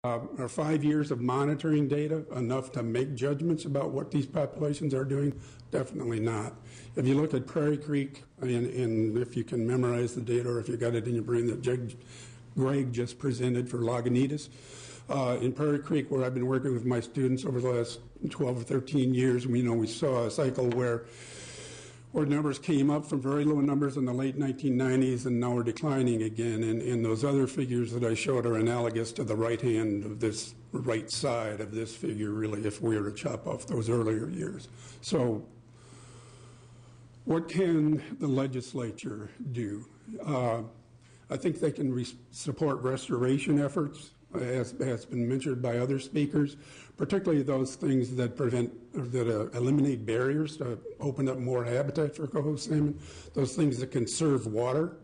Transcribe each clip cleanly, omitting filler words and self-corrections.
Are 5 years of monitoring data enough to make judgments about what these populations are doing? Definitely not. If you look at Prairie Creek, and if you can memorize the data or if you got it in your brain that Greg just presented for Lagunitas, in Prairie Creek, where I've been working with my students over the last 12 or 13 years, we saw a cycle where numbers came up from very low numbers in the late 1990s and now are declining again. And those other figures that I showed are analogous to the right hand of this right side of this figure, really, if we were to chop off those earlier years. So what can the legislature do? I think they can support restoration efforts, as has been mentioned by other speakers, particularly those things that eliminate barriers to open up more habitat for coho salmon, those things that conserve water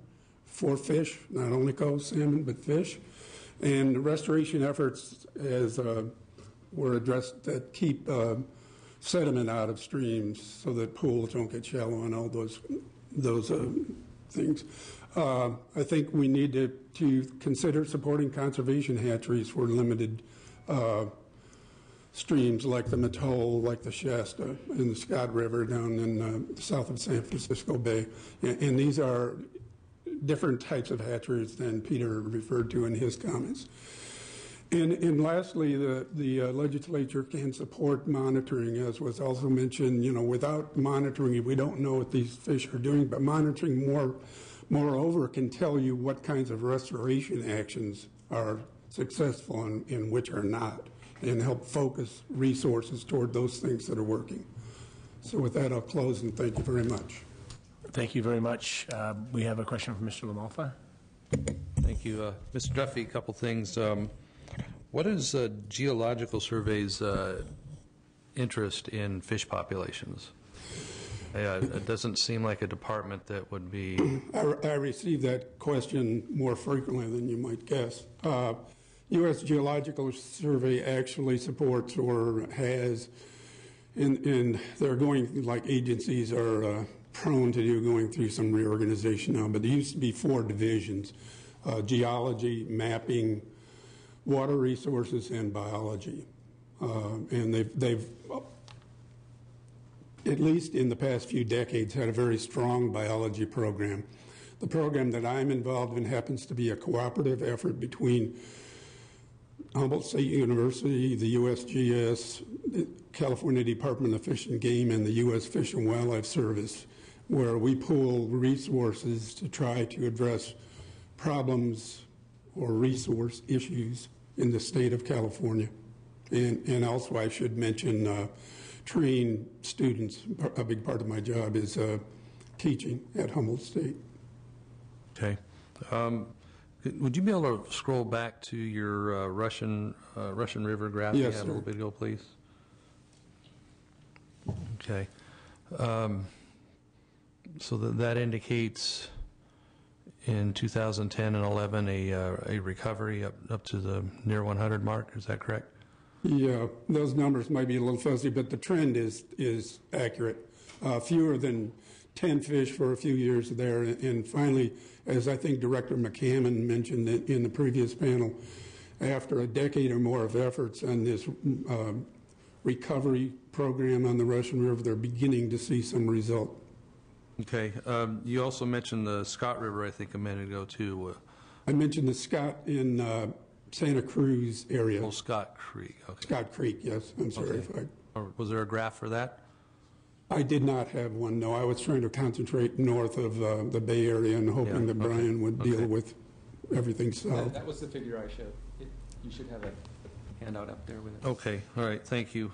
for fish, not only coho salmon, but fish. And restoration efforts, as were addressed, that keep sediment out of streams so that pools don't get shallow and all those things. I think we need to consider supporting conservation hatcheries for limited streams like the Mattole, like the Shasta, and the Scott River down in south of San Francisco Bay. And these are different types of hatcheries than Peter referred to in his comments. And lastly, the legislature can support monitoring, as was also mentioned. Without monitoring, we don't know what these fish are doing, but monitoring moreover can tell you what kinds of restoration actions are successful and which are not, and help focus resources toward those things that are working. So with that, I'll close, and thank you very much. Thank you very much. We have a question from Mr. LaMalfa. Thank you. Mr. Duffy, a couple things. What is Geological Survey's interest in fish populations? It doesn't seem like a department that would be... I receive that question more frequently than you might guess. U.S. Geological Survey actually supports or has, and they're going, like agencies are prone to do, going through some reorganization now, but there used to be 4 divisions: geology, mapping, water resources, and biology. And they've at least in the past few decades, had a very strong biology program. The program that I'm involved in happens to be a cooperative effort between Humboldt State University, the USGS, the California Department of Fish and Game, and the U.S. Fish and Wildlife Service, where we pool resources to try to address problems or resource issues in the state of California. And also I should mention train students. A big part of my job is teaching at Humboldt State. Okay. Would you be able to scroll back to your Russian River graph you had a little bit ago, please? Okay. So that indicates in 2010 and 11 a recovery up to the near 100 mark. Is that correct? Yeah, those numbers might be a little fuzzy, but the trend is accurate. Fewer than 10 fish for a few years there, and finally, as I think Director McCammon mentioned in the previous panel, after a decade or more of efforts on this recovery program on the Russian River, they're beginning to see some result. Okay. You also mentioned the Scott River, I think, a minute ago, too. I mentioned the Scott in Santa Cruz area. Oh, Scott Creek. Okay. Scott Creek, yes. I'm sorry if I... Was there a graph for that? I did not have one, no. I was trying to concentrate north of the Bay Area and hoping that Brian would deal with everything south. That was the figure I showed. You should have a handout up there with it. Okay. All right. Thank you.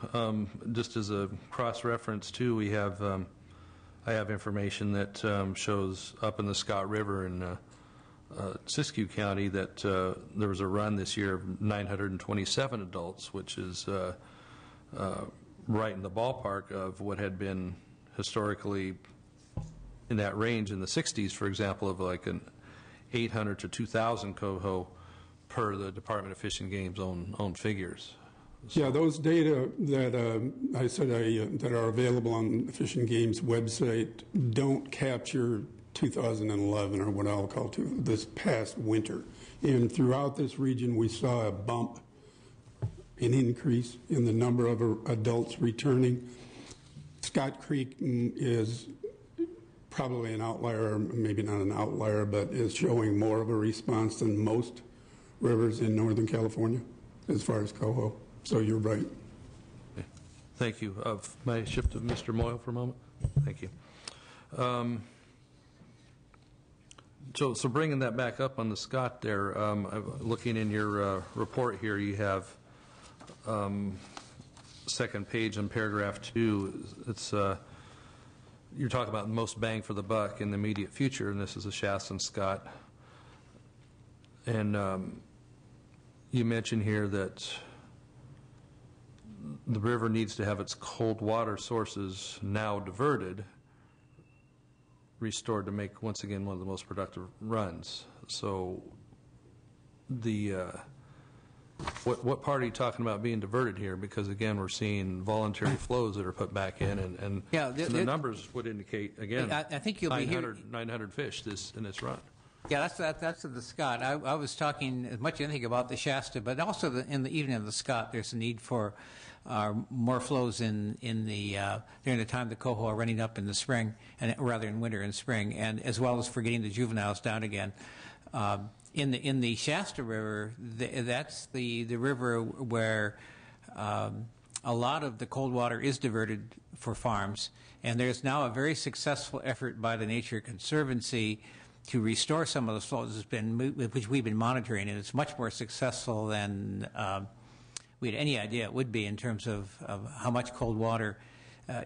Just as a cross-reference, too, we have... I have information that shows up in the Scott River in Siskiyou County that there was a run this year of 927 adults, which is right in the ballpark of what had been historically in that range in the 60s, for example, of like an 800 to 2,000 coho per the Department of Fish and Game's own figures. So. Yeah, those data that I said that are available on the Fish and Game's website don't capture 2011, or what I'll call this past winter. And throughout this region, we saw a bump an increase in the number of adults returning. Scott Creek is probably an outlier, maybe not an outlier, but is showing more of a response than most rivers in Northern California as far as Coho. So you're right. Okay. Thank you. May I shift to Mr. Moyle for a moment? Thank you. So bringing that back up on the Scott there, looking in your report here, you have second page on paragraph 2. It's you're talking about most bang for the buck in the immediate future, and this is a Shasta and Scott. And you mention here that the river needs to have its cold water sources now diverted, restored to make, once again, one of the most productive runs. So the what part are you talking about being diverted here? Because, again, we're seeing voluntary flows that are put back in, and the numbers would indicate, again, I think you'll 900 fish in this run. Yeah, that's the Scott. I was talking as much as anything about the Shasta, but also in the evening of the Scott, there's a need for more flows in the during the time the Coho are running up in the spring, and rather in winter and spring, and as well as for getting the juveniles down again. In the Shasta River, that's the river where a lot of the cold water is diverted for farms, and there's now a very successful effort by the Nature Conservancy to restore some of those flows, which we've been monitoring, and it's much more successful than we had any idea it would be in terms of how much cold water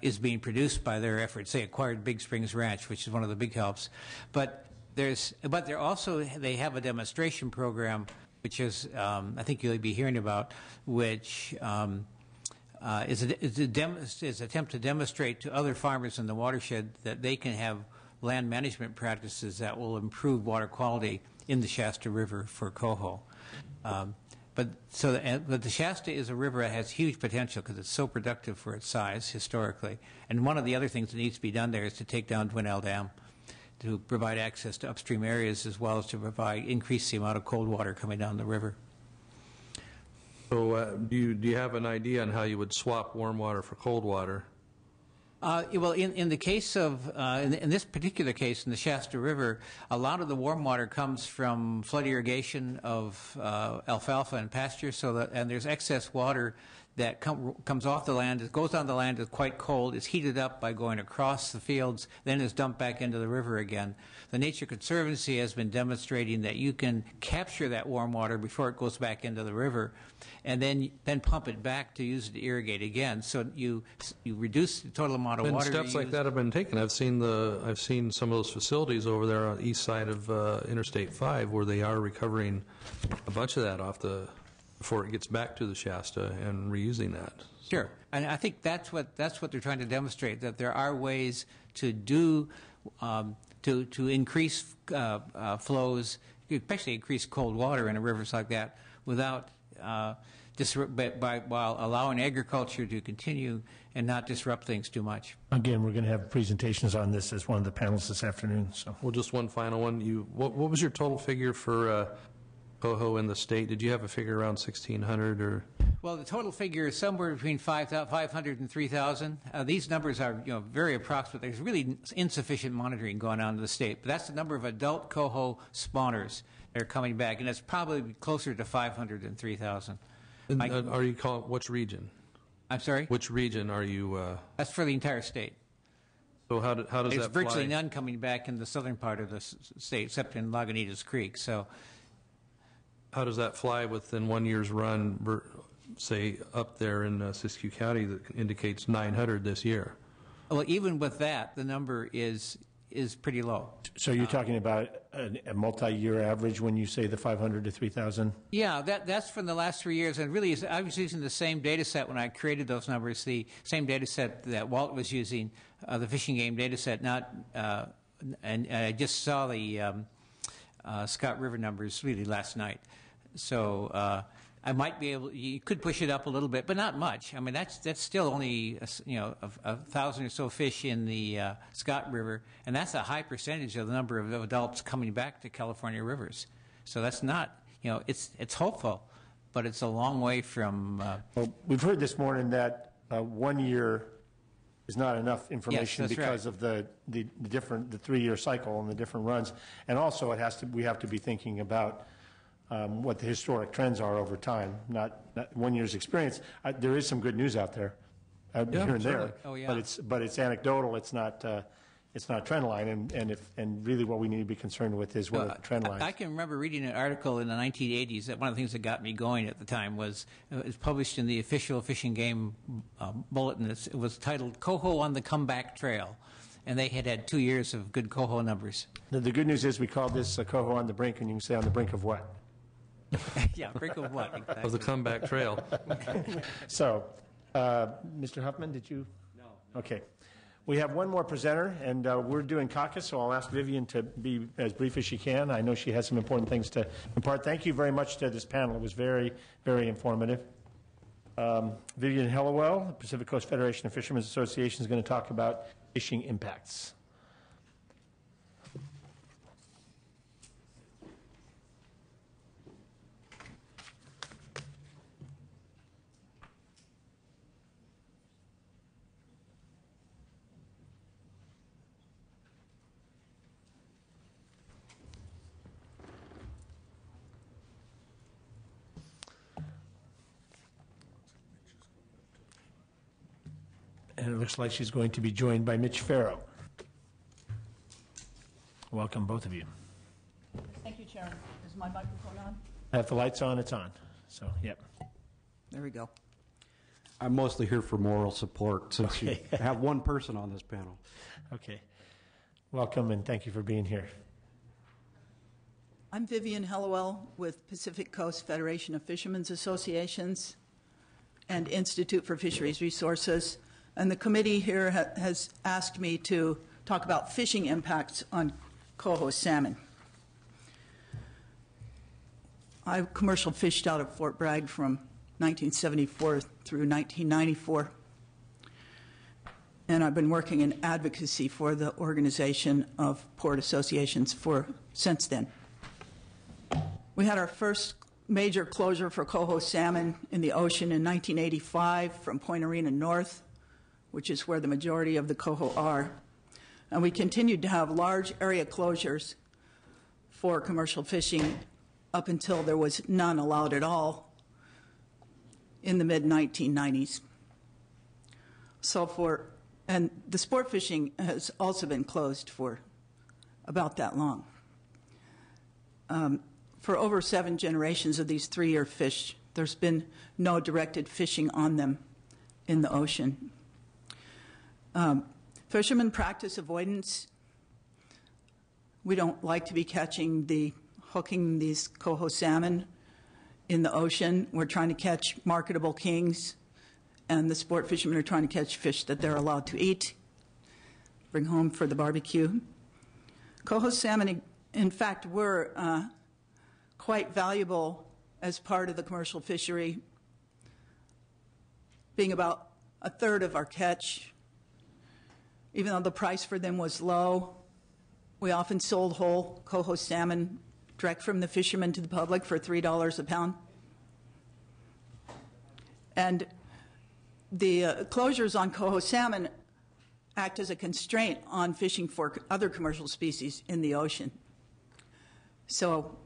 is being produced by their efforts. They acquired Big Springs Ranch, which is one of the big helps, but they're also, they have a demonstration program, which is I think you'll be hearing about, which is an attempt to demonstrate to other farmers in the watershed that they can have land management practices that will improve water quality in the Shasta River for Coho. But the Shasta is a river that has huge potential because it's so productive for its size historically. And one of the other things that needs to be done there is to take down Dwinell Dam to provide access to upstream areas as well as to increase the amount of cold water coming down the river. So do you have an idea on how you would swap warm water for cold water? Well, in the case of, in this particular case, in the Shasta River, a lot of the warm water comes from flood irrigation of alfalfa and pasture, and there's excess water that comes off the land. It goes on the land, it's quite cold, it's heated up by going across the fields, then is dumped back into the river again. The Nature Conservancy has been demonstrating that you can capture that warm water before it goes back into the river, and then pump it back to use it to irrigate again. So you reduce the total amount of water. And steps like that have been taken. I've seen some of those facilities over there on the east side of Interstate 5 where they are recovering a bunch of that before it gets back to the Shasta and reusing that. Sure, and I think that's what they're trying to demonstrate, that there are ways to do to increase flows, especially increase cold water in rivers like that, without while allowing agriculture to continue and not disrupt things too much. Again, we're going to have presentations on this as one of the panels this afternoon. So, well, just one final one. What was your total figure for Coho in the state? Did you have a figure around 1,600 or? Well, the total figure is somewhere between 500 and 3,000. These numbers are very approximate. There's really insufficient monitoring going on in the state, but that's the number of adult Coho spawners that are coming back, and it's probably closer to 500 than 3,000. Are you calling which region? I'm sorry? Which region are you? That's for the entire state. So how does that fly? There's virtually none coming back in the southern part of the state, except in Lagunitas Creek. So, how does that fly within 1 year's run, say, up there in Siskiyou County that indicates 900 this year? Well, even with that, the number is pretty low. So you're talking about a multi-year average when you say the 500 to 3,000? Yeah, that's from the last 3 years, and really I was using the same data set when I created those numbers, the same data set that Walt was using, the fishing game data set, and I just saw the Scott River numbers really last night. So I might be able. You could push it up a little bit, but not much. I mean, that's still only 1,000 or so fish in the Scott River, and that's a high percentage of the number of adults coming back to California rivers. So that's not. It's hopeful, but it's a long way from. Well, we've heard this morning that 1 year is not enough information that's because right. of the 3-year cycle and the different runs, and also we have to be thinking about what the historic trends are over time, not 1 year's experience. There is some good news out there, here and there, Oh, yeah. but it's anecdotal. It's not trend line, and really what we need to be concerned with is what are the trend lines. I can remember reading an article in the 1980s that one of the things that got me going at the time was it was published in the official fishing game bulletin. It was titled "Coho on the Comeback Trail," and they had 2 years of good coho numbers. The good news is we called this Coho on the brink, and you can say on the brink of what? Yeah, brink of what? Exactly. Of the comeback trail. So, Mr. Huffman, did you? No. Okay. We have one more presenter, and we're doing caucus, so I'll ask Vivian to be as brief as she can. I know she has some important things to impart. Thank you very much to this panel. It was very, very informative. Vivian Hellowell, the Pacific Coast Federation of Fishermen's Association, is going to talk about fishing impacts. And it looks like she's going to be joined by Mitch Farrow. Welcome, both of you. Thank you, Chairman. Is my microphone on? If the light's on, it's on. So, yep. There we go. I'm mostly here for moral support since you have one person on this panel. Okay. Welcome, and thank you for being here. I'm Vivian Hellowell with Pacific Coast Federation of Fishermen's Associations and Institute for Fisheries Resources. And the committee here has asked me to talk about fishing impacts on coho salmon. I commercial fished out of Fort Bragg from 1974 through 1994. And I've been working in advocacy for the organization of port associations since then. We had our first major closure for coho salmon in the ocean in 1985 from Point Arena North, which is where the majority of the coho are. And we continued to have large area closures for commercial fishing up until there was none allowed at all in the mid-1990s. And the sport fishing has also been closed for about that long. For over 7 generations of these 3-year fish, there's been no directed fishing on them in the ocean. Fishermen practice avoidance. We don't like to be hooking these coho salmon in the ocean. We're trying to catch marketable kings, and the sport fishermen are trying to catch fish that they're allowed to eat, bring home for the barbecue. Coho salmon, in fact, were quite valuable as part of the commercial fishery, being about a third of our catch. Even though the price for them was low, we often sold whole coho salmon direct from the fishermen to the public for $3 a pound. And the closures on coho salmon act as a constraint on fishing for other commercial species in the ocean. So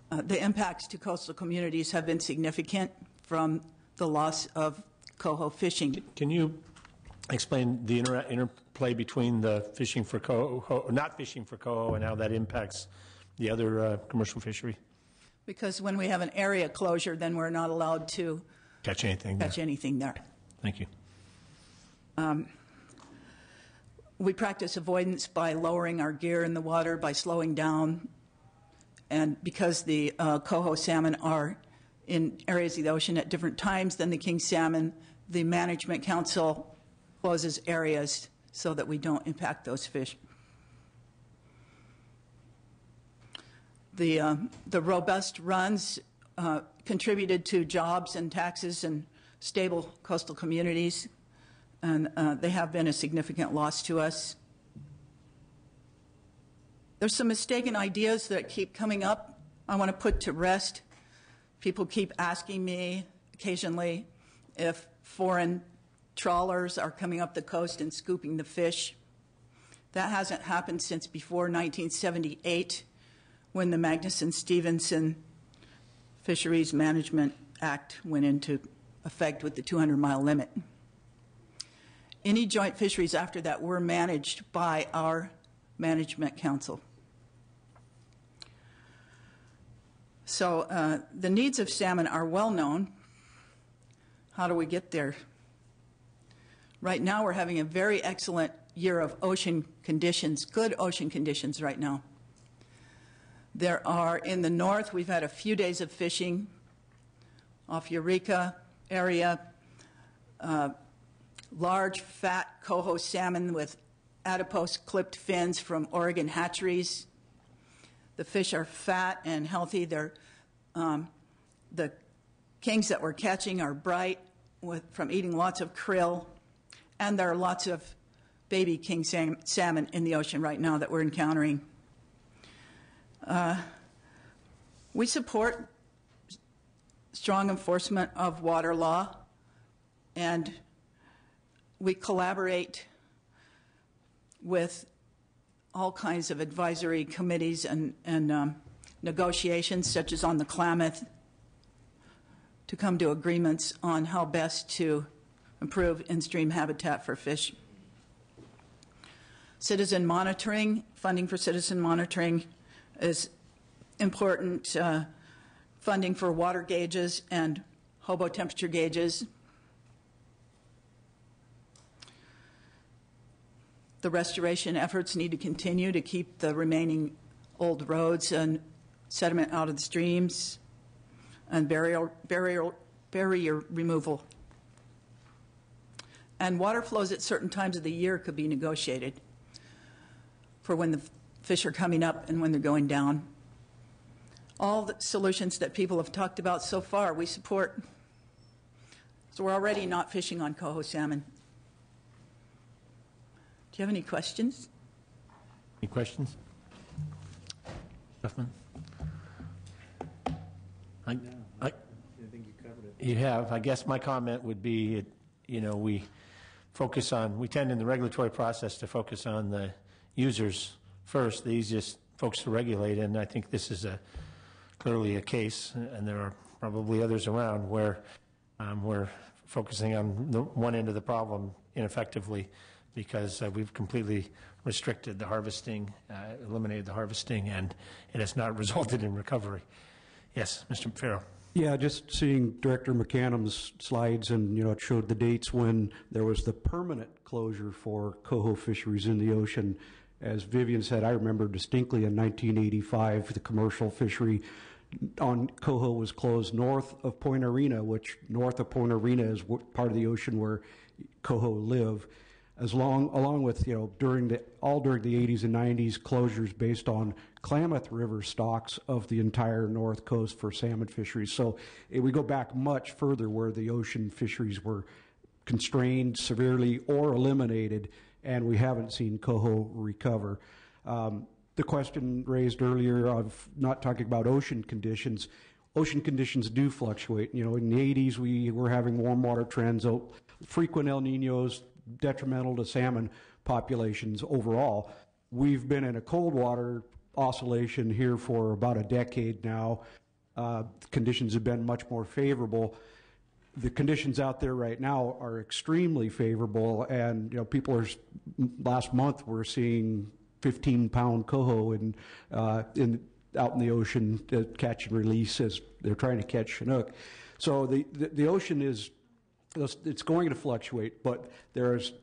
the impacts to coastal communities have been significant from the loss of coho fishing. Can you explain the interplay between the fishing for coho, not fishing for coho, and how that impacts the other commercial fishery? Because when we have an area closure, then we're not allowed to Catch anything there. Thank you. We practice avoidance by lowering our gear in the water, by slowing down. And because the coho salmon are in areas of the ocean at different times than the king salmon, the Management Council closes areas so that we don't impact those fish. The robust runs contributed to jobs and taxes and stable coastal communities, and they have been a significant loss to us. There's some mistaken ideas that keep coming up I want to put to rest. People keep asking me occasionally if foreign trawlers are coming up the coast and scooping the fish. That hasn't happened since before 1978, when the Magnuson-Stevenson Fisheries Management Act went into effect with the 200-mile limit. Any joint fisheries after that were managed by our management council. So the needs of salmon are well known. How do we get there? Right now we're having a very excellent year of ocean conditions, good ocean conditions right now. There are, in the north, we've had a few days of fishing off Eureka area, large, fat coho salmon with adipose clipped fins from Oregon hatcheries. The fish are fat and healthy. They're, the kings that we're catching are bright from eating lots of krill, and there are lots of baby king salmon in the ocean right now that we're encountering. We support strong enforcement of water law, and we collaborate with all kinds of advisory committees and negotiations, such as on the Klamath, to come to agreements on how best to improve in-stream habitat for fish. Citizen monitoring, funding for citizen monitoring is important. Funding for water gauges and hobo temperature gauges. The restoration efforts need to continue to keep the remaining old roads and sediment out of the streams, and barrier removal. And water flows at certain times of the year could be negotiated for when the fish are coming up and when they're going down. All the solutions that people have talked about so far, we support. So we're already not fishing on coho salmon. Do you have any questions? Any questions? Huffman? I think you covered it. You have. I guess my comment would be, we tend in the regulatory process to focus on the users first, the easiest folks to regulate, and I think this is clearly a case, and there are probably others around where we're focusing on the one end of the problem ineffectively because we've completely restricted the harvesting, eliminated the harvesting, and it has not resulted in recovery. Yes, Mr. Farrell. Yeah, just seeing Director McCannam's slides, and it showed the dates when there was the permanent closure for coho fisheries in the ocean. As Vivian said, I remember distinctly in 1985, the commercial fishery on coho was closed north of Point Arena, which north of Point Arena is part of the ocean where coho live. Along with during the 80s and 90s closures based on Klamath River stocks of the entire north coast for salmon fisheries. So we go back much further where the ocean fisheries were constrained severely or eliminated, and we haven't seen coho recover. The question raised earlier of not talking about ocean conditions do fluctuate. In the 80s we were having warm water trends, frequent El Niños, detrimental to salmon populations overall. We've been in a cold water oscillation here for about a decade now. Conditions have been much more favorable. The conditions out there right now are extremely favorable, and last month we're seeing 15-pound coho out in the ocean catch and release as they're trying to catch Chinook. So the ocean it's going to fluctuate, but there's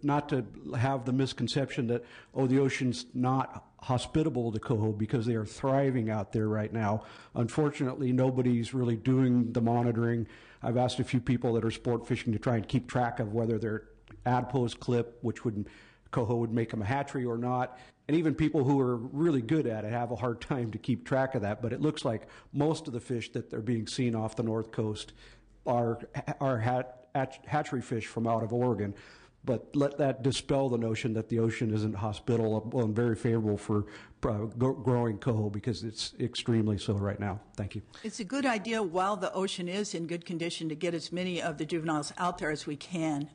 not to have the misconception that the ocean's not hospitable to coho, because they are thriving out there right now. Unfortunately, nobody's really doing the monitoring. I've asked a few people that are sport fishing to try and keep track of whether they're adipose clip, which coho would make them a hatchery or not. And even people who are really good at it have a hard time to keep track of that. But it looks like most of the fish that are being seen off the north coast are hatchery fish from out of Oregon. but let that dispel the notion that the ocean isn't hospitable and very favorable for growing coho, because it's extremely so right now. Thank you. It's a good idea while the ocean is in good condition to get as many of the juveniles out there as we can,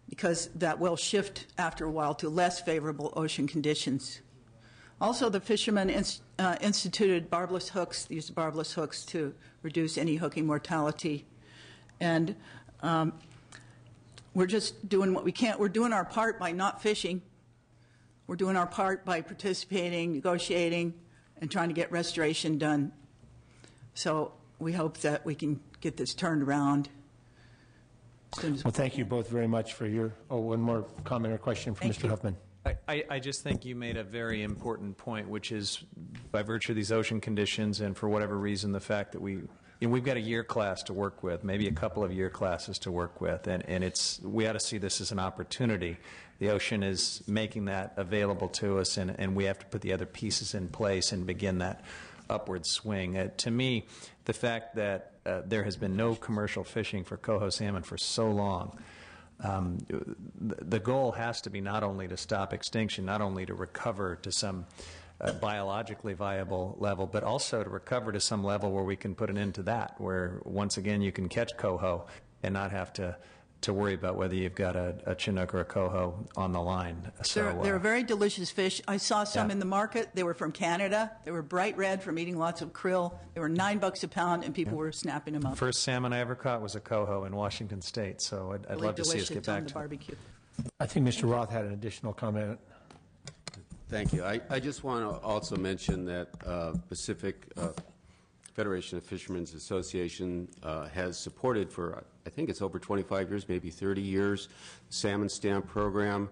because that will shift after a while to less favorable ocean conditions. Also, the fishermen instituted barbless hooks, the use of barbless hooks to reduce any hooking mortality. And we're just doing what we can. We're doing our part by not fishing. We're doing our part by participating, negotiating, and trying to get restoration done. So we hope that we can get this turned around as soon as Well, thank you both very much for your, one more comment or question from Mr. Huffman. I just think you made a very important point, which is by virtue of these ocean conditions and for whatever reason, the fact that we've got a year class to work with, maybe a couple of year classes to work with, and we ought to see this as an opportunity. The ocean is making that available to us, and we have to put the other pieces in place and begin that upward swing. To me, the fact that there has been no commercial fishing for coho salmon for so long, the goal has to be not only to stop extinction, not only to recover to some biologically viable level, but also to recover to some level where we can put an end to that, where once again you can catch coho and not have to worry about whether you've got a Chinook or a coho on the line. So they're a very delicious fish. I saw some in the market. They were from Canada. They were bright red from eating lots of krill. They were $9 a pound, and people were snapping them up. First salmon I ever caught was a coho in Washington State, so I'd Really love to see us get back on the to barbecue. I think Mr. Roth had an additional comment. Thank you. I just want to also mention that Pacific Federation of Fishermen's Association has supported for, I think it's over 25 years, maybe 30 years, salmon stamp program,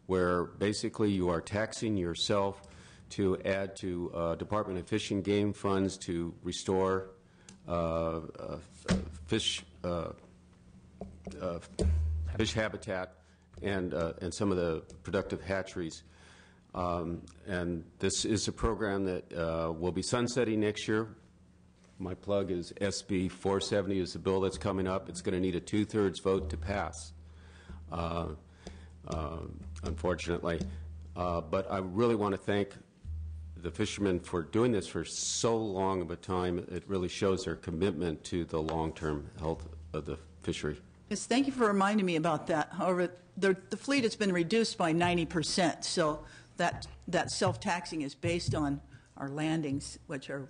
where basically you are taxing yourself to add to Department of Fish and Game funds to restore fish habitat and some of the productive hatcheries. And this is a program that will be sunsetting next year. My plug is SB 470 is the bill that's coming up. It's going to need a 2/3 vote to pass, unfortunately. But I really want to thank the fishermen for doing this for so long of a time. It really shows their commitment to the long-term health of the fishery. Yes, thank you for reminding me about that. However, the fleet has been reduced by 90%, so that self-taxing is based on our landings, which are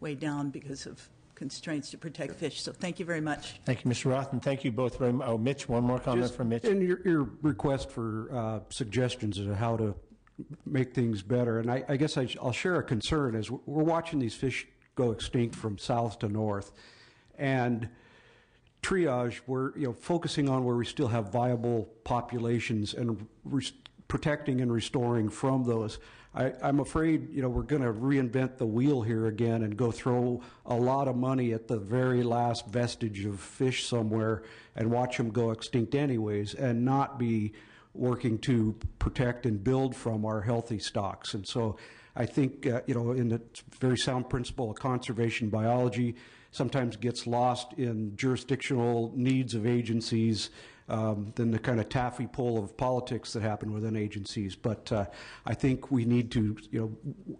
way down because of constraints to protect fish. So thank you very much. Thank you, Mr. Roth, and thank you both very much. Oh, Mitch, one more comment from Mitch. And your request for suggestions as to how to make things better, and I guess I'll share a concern as we're watching these fish go extinct from south to north, and triage, we're focusing on where we still have viable populations and protecting and restoring from those. I'm afraid we're going to reinvent the wheel here again and go throw a lot of money at the very last vestige of fish somewhere and watch them go extinct anyways, and not be working to protect and build from our healthy stocks. And so I think in the very sound principle of conservation biology sometimes gets lost in jurisdictional needs of agencies than the kind of taffy pull of politics that happen within agencies. But I think we need to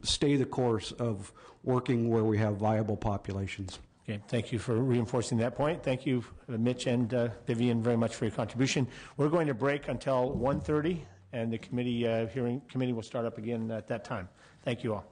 stay the course of working where we have viable populations. Okay, thank you for reinforcing that point. Thank you, Mitch and Vivian, very much for your contribution. We're going to break until 1:30, and the committee will start up again at that time. Thank you all.